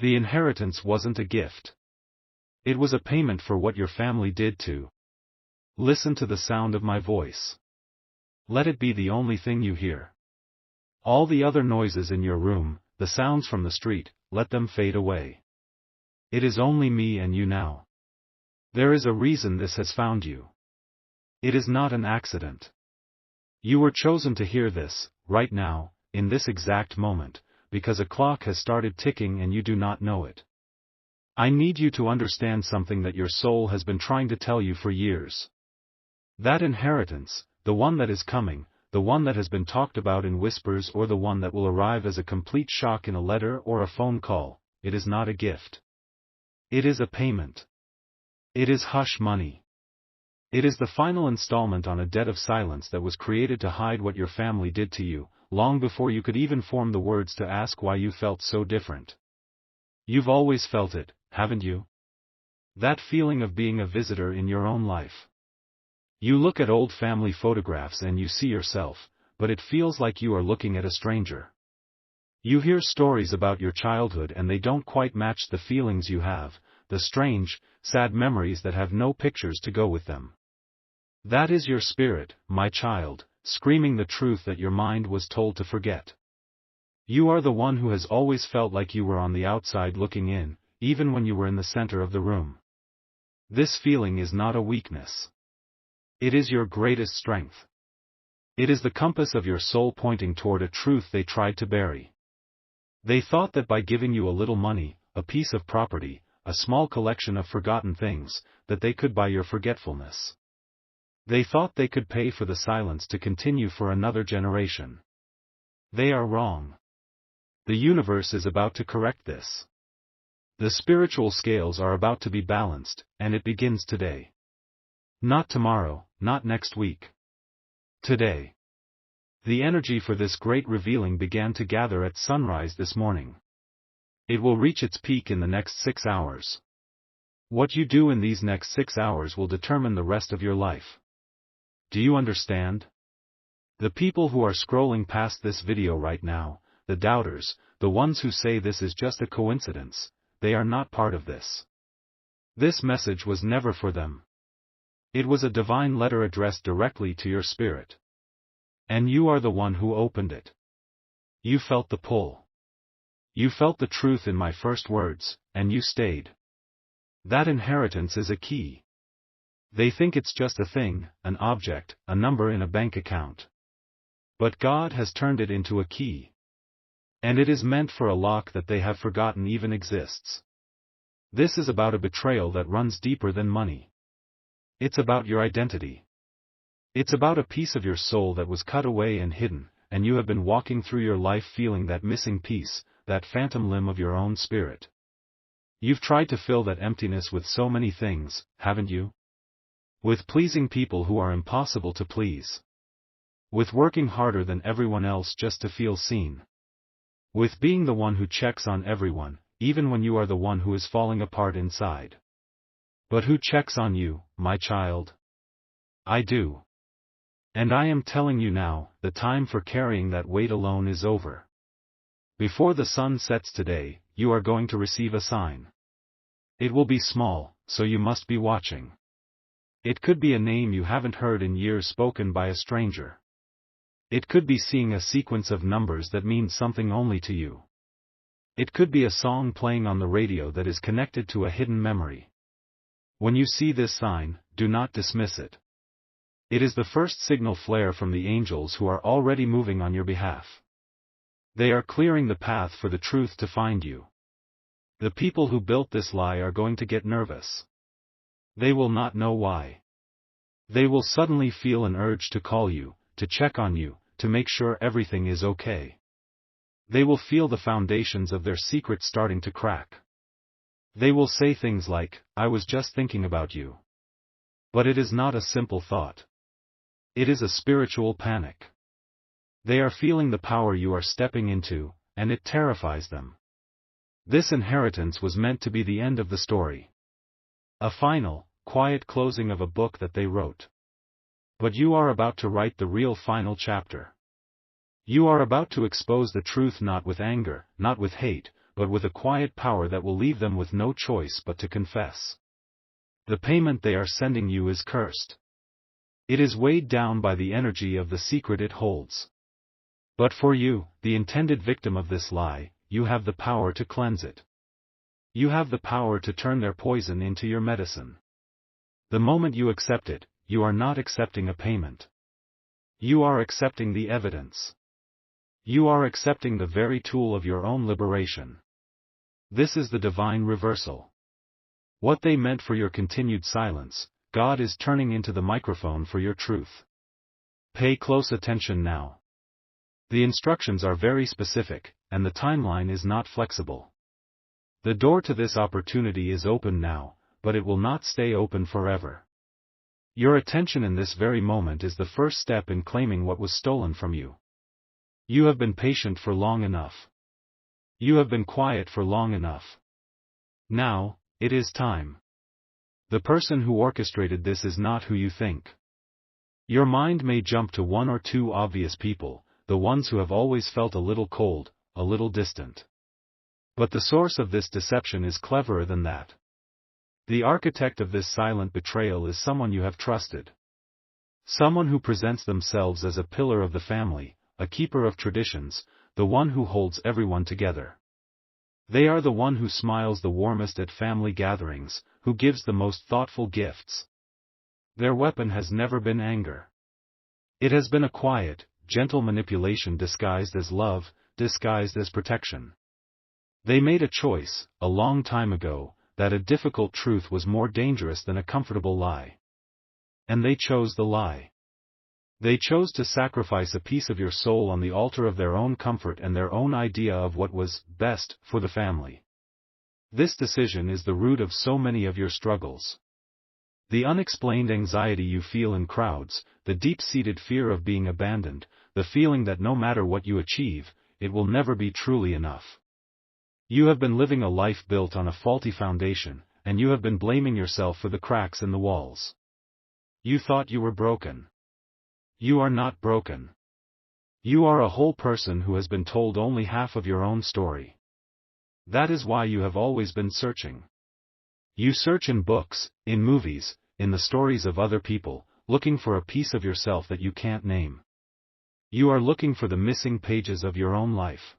The inheritance wasn't a gift. It was a payment for what your family did to. Listen to the sound of my voice. Let it be the only thing you hear. All the other noises in your room, the sounds from the street, let them fade away. It is only me and you now. There is a reason this has found you. It is not an accident. You were chosen to hear this, right now, in this exact moment, because a clock has started ticking and you do not know it. I need you to understand something that your soul has been trying to tell you for years. That inheritance, the one that is coming, the one that has been talked about in whispers or the one that will arrive as a complete shock in a letter or a phone call, it is not a gift. It is a payment. It is hush money. It is the final installment on a debt of silence that was created to hide what your family did to you, long before you could even form the words to ask why you felt so different. You've always felt it, haven't you? That feeling of being a visitor in your own life. You look at old family photographs and you see yourself, but it feels like you are looking at a stranger. You hear stories about your childhood and they don't quite match the feelings you have, the strange, sad memories that have no pictures to go with them. That is your spirit, my child, screaming the truth that your mind was told to forget. You are the one who has always felt like you were on the outside looking in, even when you were in the center of the room. This feeling is not a weakness. It is your greatest strength. It is the compass of your soul pointing toward a truth they tried to bury. They thought that by giving you a little money, a piece of property, a small collection of forgotten things, that they could buy your forgetfulness. They thought they could pay for the silence to continue for another generation. They are wrong. The universe is about to correct this. The spiritual scales are about to be balanced, and it begins today. Not tomorrow, not next week. Today. The energy for this great revealing began to gather at sunrise this morning. It will reach its peak in the next 6 hours. What you do in these next 6 hours will determine the rest of your life. Do you understand? The people who are scrolling past this video right now, the doubters, the ones who say this is just a coincidence, they are not part of this. This message was never for them. It was a divine letter addressed directly to your spirit. And you are the one who opened it. You felt the pull. You felt the truth in my first words, and you stayed. That inheritance is a key. They think it's just a thing, an object, a number in a bank account. But God has turned it into a key. And it is meant for a lock that they have forgotten even exists. This is about a betrayal that runs deeper than money. It's about your identity. It's about a piece of your soul that was cut away and hidden, and you have been walking through your life feeling that missing piece, that phantom limb of your own spirit. You've tried to fill that emptiness with so many things, haven't you? With pleasing people who are impossible to please. With working harder than everyone else just to feel seen. With being the one who checks on everyone, even when you are the one who is falling apart inside. But who checks on you, my child? I do. And I am telling you now, the time for carrying that weight alone is over. Before the sun sets today, you are going to receive a sign. It will be small, so you must be watching. It could be a name you haven't heard in years spoken by a stranger. It could be seeing a sequence of numbers that means something only to you. It could be a song playing on the radio that is connected to a hidden memory. When you see this sign, do not dismiss it. It is the first signal flare from the angels who are already moving on your behalf. They are clearing the path for the truth to find you. The people who built this lie are going to get nervous. They will not know why. They will suddenly feel an urge to call you, to check on you, to make sure everything is okay. They will feel the foundations of their secret starting to crack. They will say things like, "I was just thinking about you." But it is not a simple thought. It is a spiritual panic. They are feeling the power you are stepping into, and it terrifies them. This inheritance was meant to be the end of the story. A final, quiet closing of a book that they wrote. But you are about to write the real final chapter. You are about to expose the truth not with anger, not with hate, but with a quiet power that will leave them with no choice but to confess. The payment they are sending you is cursed. It is weighed down by the energy of the secret it holds. But for you, the intended victim of this lie, you have the power to cleanse it. You have the power to turn their poison into your medicine. The moment you accept it, you are not accepting a payment. You are accepting the evidence. You are accepting the very tool of your own liberation. This is the divine reversal. What they meant for your continued silence, God is turning into the microphone for your truth. Pay close attention now. The instructions are very specific, and the timeline is not flexible. The door to this opportunity is open now, but it will not stay open forever. Your attention in this very moment is the first step in claiming what was stolen from you. You have been patient for long enough. You have been quiet for long enough. Now, it is time. The person who orchestrated this is not who you think. Your mind may jump to one or two obvious people, the ones who have always felt a little cold, a little distant. But the source of this deception is cleverer than that. The architect of this silent betrayal is someone you have trusted. Someone who presents themselves as a pillar of the family, a keeper of traditions, the one who holds everyone together. They are the one who smiles the warmest at family gatherings, who gives the most thoughtful gifts. Their weapon has never been anger. It has been a quiet, gentle manipulation disguised as love, disguised as protection. They made a choice, a long time ago, that a difficult truth was more dangerous than a comfortable lie. And they chose the lie. They chose to sacrifice a piece of your soul on the altar of their own comfort and their own idea of what was best for the family. This decision is the root of so many of your struggles. The unexplained anxiety you feel in crowds, the deep-seated fear of being abandoned, the feeling that no matter what you achieve, it will never be truly enough. You have been living a life built on a faulty foundation, and you have been blaming yourself for the cracks in the walls. You thought you were broken. You are not broken. You are a whole person who has been told only half of your own story. That is why you have always been searching. You search in books, in movies, in the stories of other people, looking for a piece of yourself that you can't name. You are looking for the missing pages of your own life.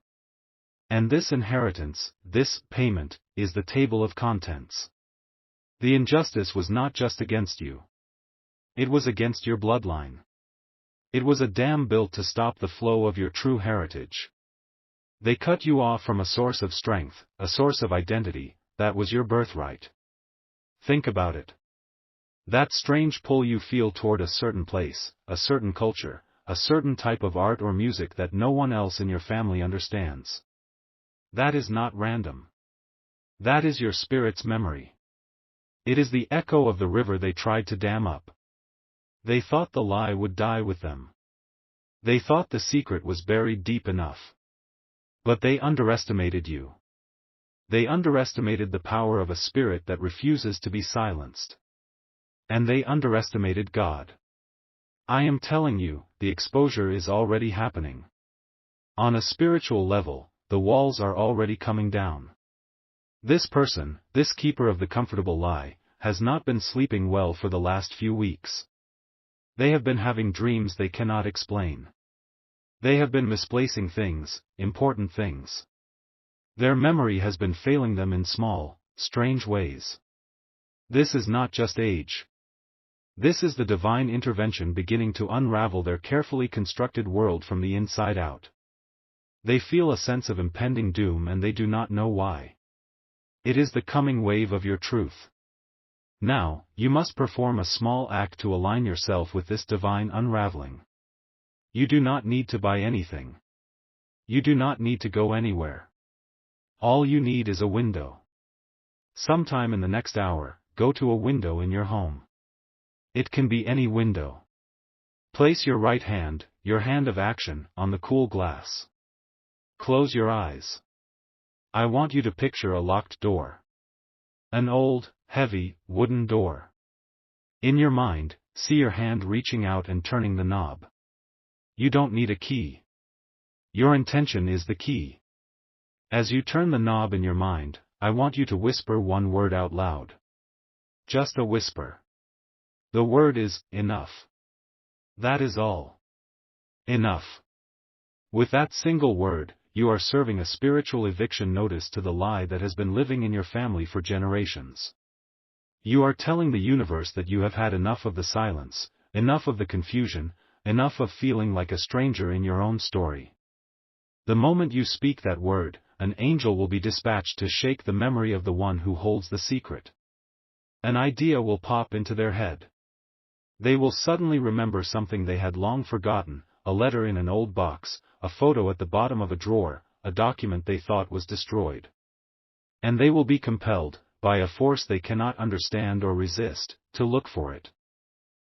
And this inheritance, this payment, is the table of contents. The injustice was not just against you. It was against your bloodline. It was a dam built to stop the flow of your true heritage. They cut you off from a source of strength, a source of identity, that was your birthright. Think about it. That strange pull you feel toward a certain place, a certain culture, a certain type of art or music that no one else in your family understands. That is not random. That is your spirit's memory. It is the echo of the river they tried to dam up. They thought the lie would die with them. They thought the secret was buried deep enough. But they underestimated you. They underestimated the power of a spirit that refuses to be silenced. And they underestimated God. I am telling you, the exposure is already happening. On a spiritual level, the walls are already coming down. This person, this keeper of the comfortable lie, has not been sleeping well for the last few weeks. They have been having dreams they cannot explain. They have been misplacing things, important things. Their memory has been failing them in small, strange ways. This is not just age. This is the divine intervention beginning to unravel their carefully constructed world from the inside out. They feel a sense of impending doom and they do not know why. It is the coming wave of your truth. Now, you must perform a small act to align yourself with this divine unraveling. You do not need to buy anything. You do not need to go anywhere. All you need is a window. Sometime in the next hour, go to a window in your home. It can be any window. Place your right hand, your hand of action, on the cool glass. Close your eyes. I want you to picture a locked door. An old, heavy, wooden door. In your mind, see your hand reaching out and turning the knob. You don't need a key. Your intention is the key. As you turn the knob in your mind, I want you to whisper one word out loud. Just a whisper. The word is, enough. That is all. Enough. With that single word, you are serving a spiritual eviction notice to the lie that has been living in your family for generations. You are telling the universe that you have had enough of the silence, enough of the confusion, enough of feeling like a stranger in your own story. The moment you speak that word, an angel will be dispatched to shake the memory of the one who holds the secret. An idea will pop into their head. They will suddenly remember something they had long forgotten, a letter in an old box, a photo at the bottom of a drawer, a document they thought was destroyed. And they will be compelled, by a force they cannot understand or resist, to look for it.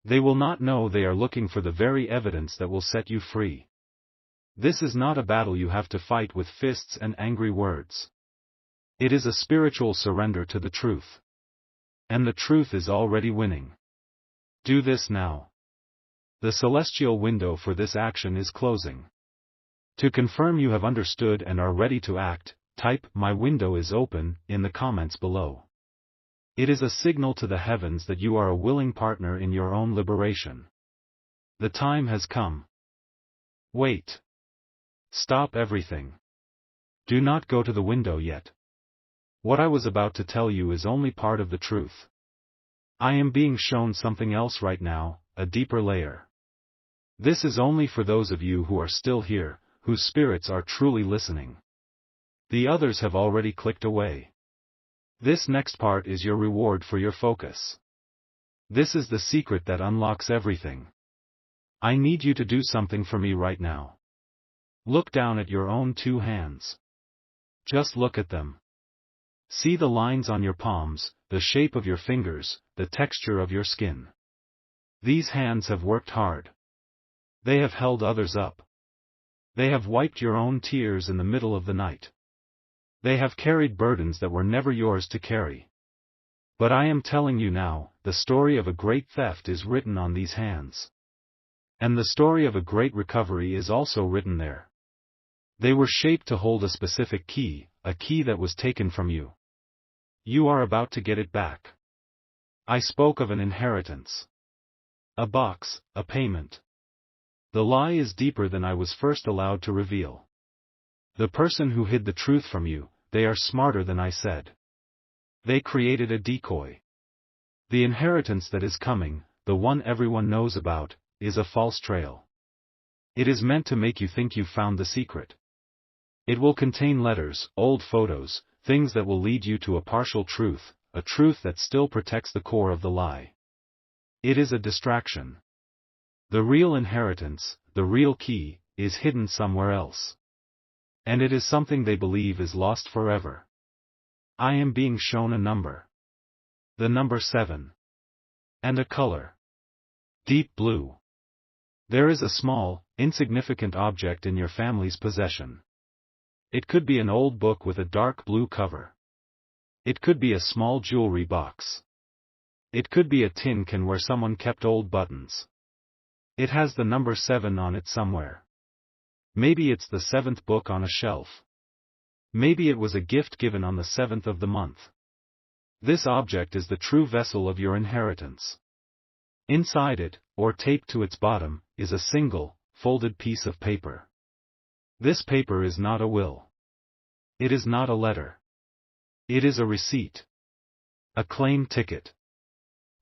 They will not know they are looking for the very evidence that will set you free. This is not a battle you have to fight with fists and angry words. It is a spiritual surrender to the truth. And the truth is already winning. Do this now. The celestial window for this action is closing. To confirm you have understood and are ready to act, type "My window is open" in the comments below. It is a signal to the heavens that you are a willing partner in your own liberation. The time has come. Wait. Stop everything. Do not go to the window yet. What I was about to tell you is only part of the truth. I am being shown something else right now, a deeper layer. This is only for those of you who are still here, whose spirits are truly listening. The others have already clicked away. This next part is your reward for your focus. This is the secret that unlocks everything. I need you to do something for me right now. Look down at your own two hands. Just look at them. See the lines on your palms, the shape of your fingers, the texture of your skin. These hands have worked hard. They have held others up. They have wiped your own tears in the middle of the night. They have carried burdens that were never yours to carry. But I am telling you now, the story of a great theft is written on these hands. And the story of a great recovery is also written there. They were shaped to hold a specific key, a key that was taken from you. You are about to get it back. I spoke of an inheritance. A box, a payment. The lie is deeper than I was first allowed to reveal. The person who hid the truth from you, they are smarter than I said. They created a decoy. The inheritance that is coming, the one everyone knows about, is a false trail. It is meant to make you think you found the secret. It will contain letters, old photos, things that will lead you to a partial truth, a truth that still protects the core of the lie. It is a distraction. The real inheritance, the real key, is hidden somewhere else. And it is something they believe is lost forever. I am being shown a number. The number 7. And a color. Deep blue. There is a small, insignificant object in your family's possession. It could be an old book with a dark blue cover. It could be a small jewelry box. It could be a tin can where someone kept old buttons. It has the number 7 on it somewhere. Maybe it's the 7th book on a shelf. Maybe it was a gift given on the 7th of the month. This object is the true vessel of your inheritance. Inside it, or taped to its bottom, is a single, folded piece of paper. This paper is not a will. It is not a letter. It is a receipt. A claim ticket.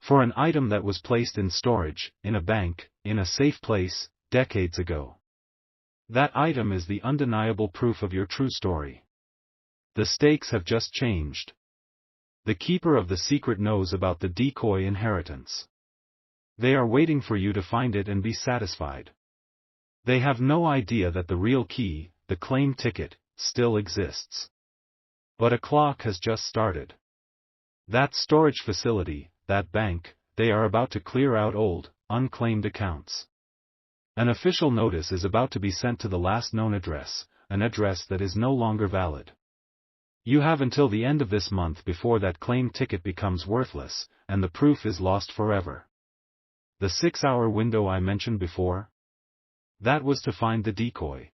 For an item that was placed in storage, in a bank, in a safe place, decades ago. That item is the undeniable proof of your true story. The stakes have just changed. The keeper of the secret knows about the decoy inheritance. They are waiting for you to find it and be satisfied. They have no idea that the real key, the claim ticket, still exists. But a clock has just started. That storage facility, that bank, they are about to clear out old, unclaimed accounts. An official notice is about to be sent to the last known address, an address that is no longer valid. You have until the end of this month before that claim ticket becomes worthless, and the proof is lost forever. The 6-hour window I mentioned before? That was to find the decoy.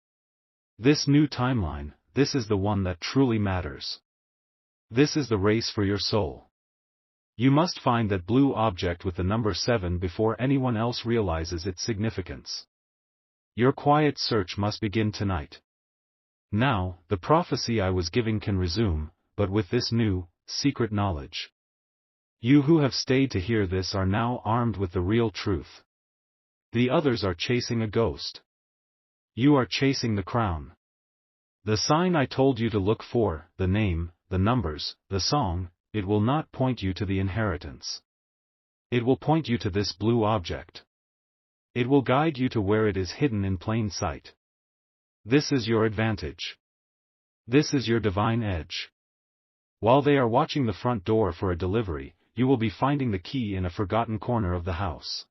This new timeline, this is the one that truly matters. This is the race for your soul. You must find that blue object with the number 7 before anyone else realizes its significance. Your quiet search must begin tonight. Now, the prophecy I was giving can resume, but with this new, secret knowledge. You who have stayed to hear this are now armed with the real truth. The others are chasing a ghost. You are chasing the crown. The sign I told you to look for, the name, the numbers, the song, it will not point you to the inheritance. It will point you to this blue object. It will guide you to where it is hidden in plain sight. This is your advantage. This is your divine edge. While they are watching the front door for a delivery, you will be finding the key in a forgotten corner of the house.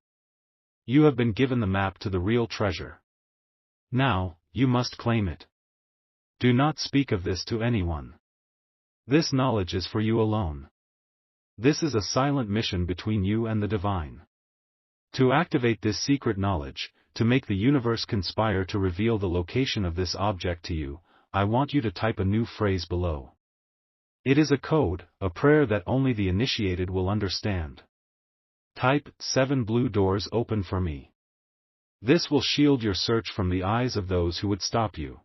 You have been given the map to the real treasure. Now, you must claim it. Do not speak of this to anyone. This knowledge is for you alone. This is a silent mission between you and the divine. To activate this secret knowledge, to make the universe conspire to reveal the location of this object to you, I want you to type a new phrase below. It is a code, a prayer that only the initiated will understand. Type, 7 blue doors open for me. This will shield your search from the eyes of those who would stop you.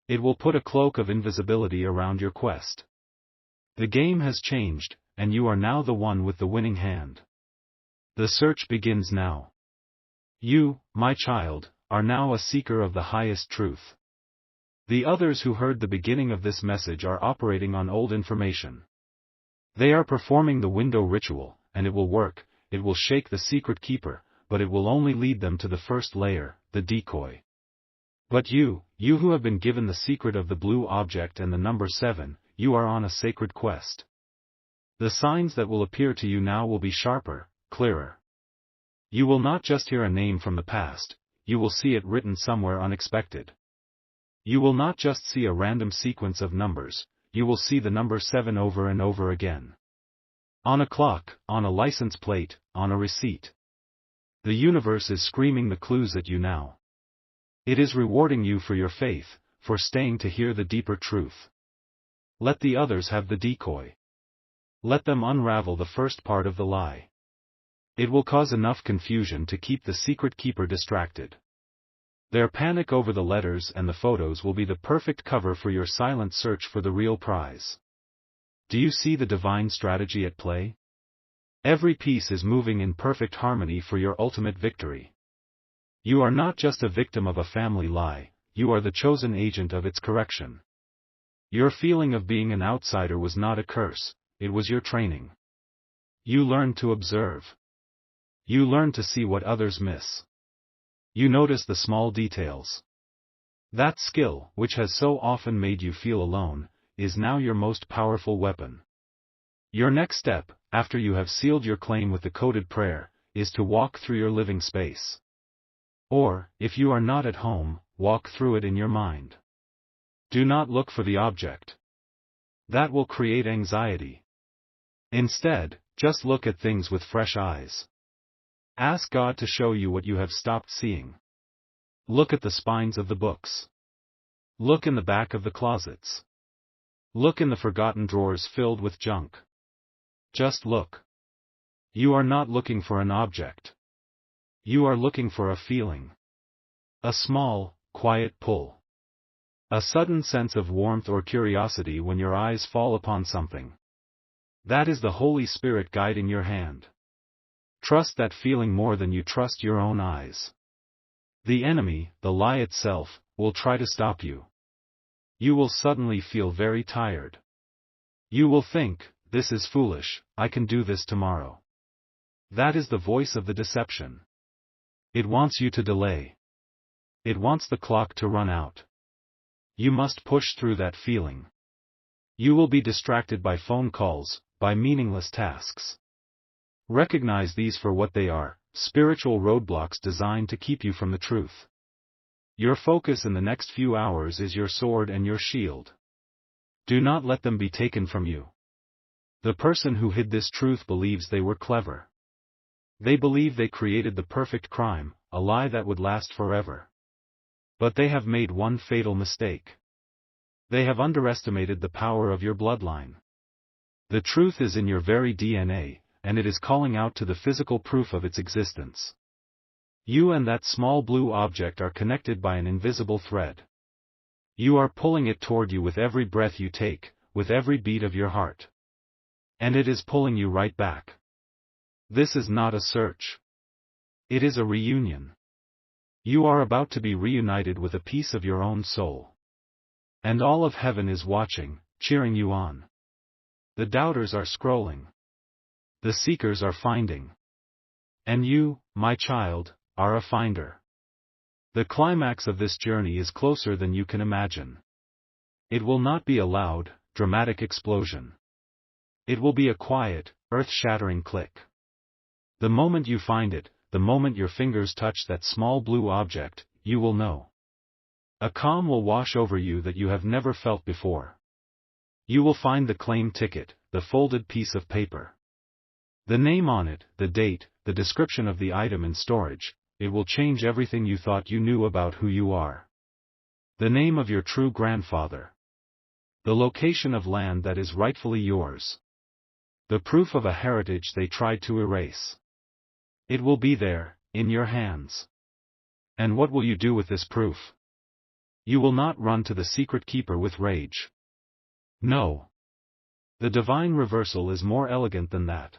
It will put a cloak of invisibility around your quest. The game has changed, and you are now the one with the winning hand. The search begins now. You, my child, are now a seeker of the highest truth. The others who heard the beginning of this message are operating on old information. They are performing the window ritual, and it will work. It will shake the secret keeper, but it will only lead them to the first layer, the decoy. But you who have been given the secret of the blue object and the number 7, you are on a sacred quest. The signs that will appear to you now will be sharper, clearer. You will not just hear a name from the past, you will see it written somewhere unexpected. You will not just see a random sequence of numbers, you will see the number 7 over and over again. On a clock, on a license plate, on a receipt. The universe is screaming the clues at you now. It is rewarding you for your faith, for staying to hear the deeper truth. Let the others have the decoy. Let them unravel the first part of the lie. It will cause enough confusion to keep the secret keeper distracted. Their panic over the letters and the photos will be the perfect cover for your silent search for the real prize. Do you see the divine strategy at play? Every piece is moving in perfect harmony for your ultimate victory. You are not just a victim of a family lie, you are the chosen agent of its correction. Your feeling of being an outsider was not a curse, it was your training. You learned to observe. You learned to see what others miss. You notice the small details. That skill, which has so often made you feel alone, is now your most powerful weapon. Your next step, after you have sealed your claim with the coded prayer, is to walk through your living space. Or, if you are not at home, walk through it in your mind. Do not look for the object. That will create anxiety. Instead, just look at things with fresh eyes. Ask God to show you what you have stopped seeing. Look at the spines of the books. Look in the back of the closets. Look in the forgotten drawers filled with junk. Just look. You are not looking for an object. You are looking for a feeling. A small, quiet pull. A sudden sense of warmth or curiosity when your eyes fall upon something. That is the Holy Spirit guiding your hand. Trust that feeling more than you trust your own eyes. The enemy, the lie itself, will try to stop you. You will suddenly feel very tired. You will think, this is foolish, I can do this tomorrow. That is the voice of the deception. It wants you to delay. It wants the clock to run out. You must push through that feeling. You will be distracted by phone calls, by meaningless tasks. Recognize these for what they are, spiritual roadblocks designed to keep you from the truth. Your focus in the next few hours is your sword and your shield. Do not let them be taken from you. The person who hid this truth believes they were clever. They believe they created the perfect crime, a lie that would last forever. But they have made one fatal mistake. They have underestimated the power of your bloodline. The truth is in your very DNA, and it is calling out to the physical proof of its existence. You and that small blue object are connected by an invisible thread. You are pulling it toward you with every breath you take, with every beat of your heart. And it is pulling you right back. This is not a search. It is a reunion. You are about to be reunited with a piece of your own soul. And all of heaven is watching, cheering you on. The doubters are scrolling. The seekers are finding. And you, my child, are a finder. The climax of this journey is closer than you can imagine. It will not be a loud, dramatic explosion. It will be a quiet, earth-shattering click. The moment you find it, the moment your fingers touch that small blue object, you will know. A calm will wash over you that you have never felt before. You will find the claim ticket, the folded piece of paper. The name on it, the date, the description of the item in storage. It will change everything you thought you knew about who you are. The name of your true grandfather. The location of land that is rightfully yours. The proof of a heritage they tried to erase. It will be there, in your hands. And what will you do with this proof? You will not run to the secret keeper with rage. No. The divine reversal is more elegant than that.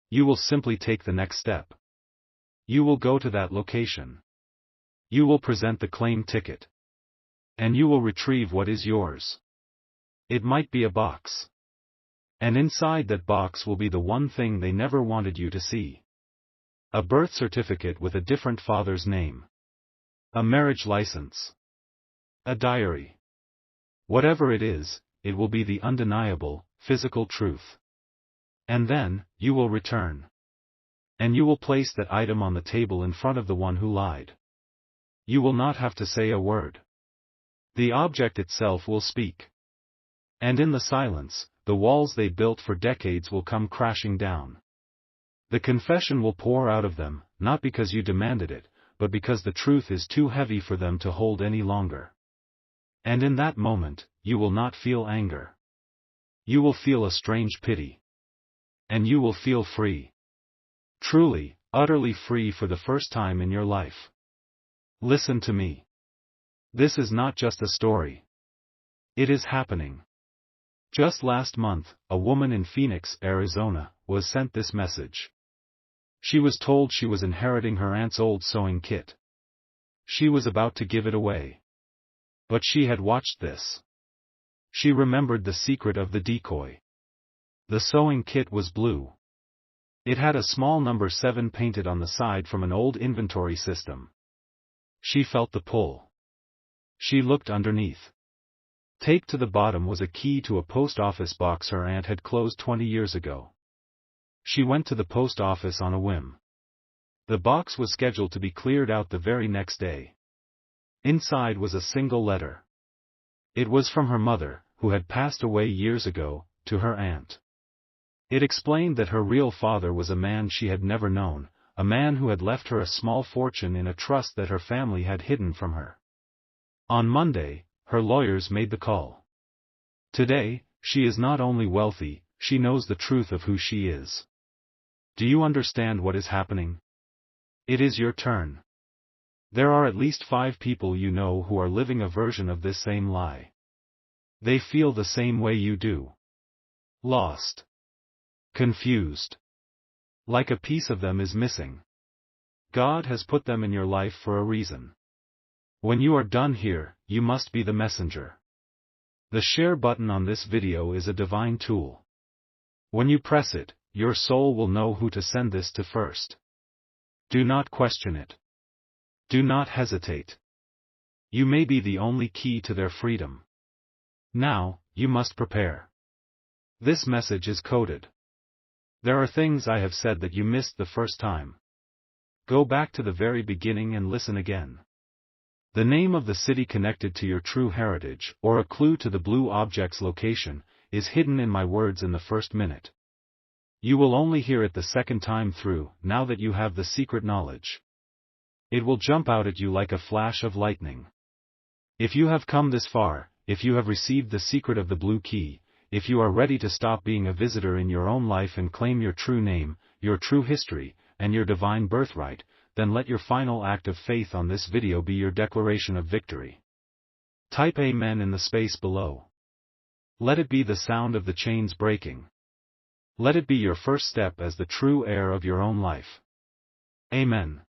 You will simply take the next step. You will go to that location. You will present the claim ticket. And you will retrieve what is yours. It might be a box. And inside that box will be the one thing they never wanted you to see. A birth certificate with a different father's name. A marriage license. A diary. Whatever it is, it will be the undeniable, physical truth. And then, you will return. And you will place that item on the table in front of the one who lied. You will not have to say a word. The object itself will speak. And in the silence, the walls they built for decades will come crashing down. The confession will pour out of them, not because you demanded it, but because the truth is too heavy for them to hold any longer. And in that moment, you will not feel anger. You will feel a strange pity. And you will feel free. Truly, utterly free for the first time in your life. Listen to me. This is not just a story. It is happening. Just last month, a woman in Phoenix, Arizona, was sent this message. She was told she was inheriting her aunt's old sewing kit. She was about to give it away. But she had watched this. She remembered the secret of the decoy. The sewing kit was blue. It had a small number 7 painted on the side from an old inventory system. She felt the pull. She looked underneath. Taped to the bottom was a key to a post office box her aunt had closed 20 years ago. She went to the post office on a whim. The box was scheduled to be cleared out the very next day. Inside was a single letter. It was from her mother, who had passed away years ago, to her aunt. It explained that her real father was a man she had never known, a man who had left her a small fortune in a trust that her family had hidden from her. On Monday, her lawyers made the call. Today, she is not only wealthy, she knows the truth of who she is. Do you understand what is happening? It is your turn. There are at least 5 people you know who are living a version of this same lie. They feel the same way you do. Lost. Confused. Like a piece of them is missing. God has put them in your life for a reason. When you are done here, you must be the messenger. The share button on this video is a divine tool. When you press it, your soul will know who to send this to first. Do not question it. Do not hesitate. You may be the only key to their freedom. Now, you must prepare. This message is coded. There are things I have said that you missed the first time. Go back to the very beginning and listen again. The name of the city connected to your true heritage, or a clue to the blue object's location, is hidden in my words in the first minute. You will only hear it the second time through, now that you have the secret knowledge. It will jump out at you like a flash of lightning. If you have come this far, if you have received the secret of the blue key, if you are ready to stop being a visitor in your own life and claim your true name, your true history, and your divine birthright, then let your final act of faith on this video be your declaration of victory. Type Amen in the space below. Let it be the sound of the chains breaking. Let it be your first step as the true heir of your own life. Amen.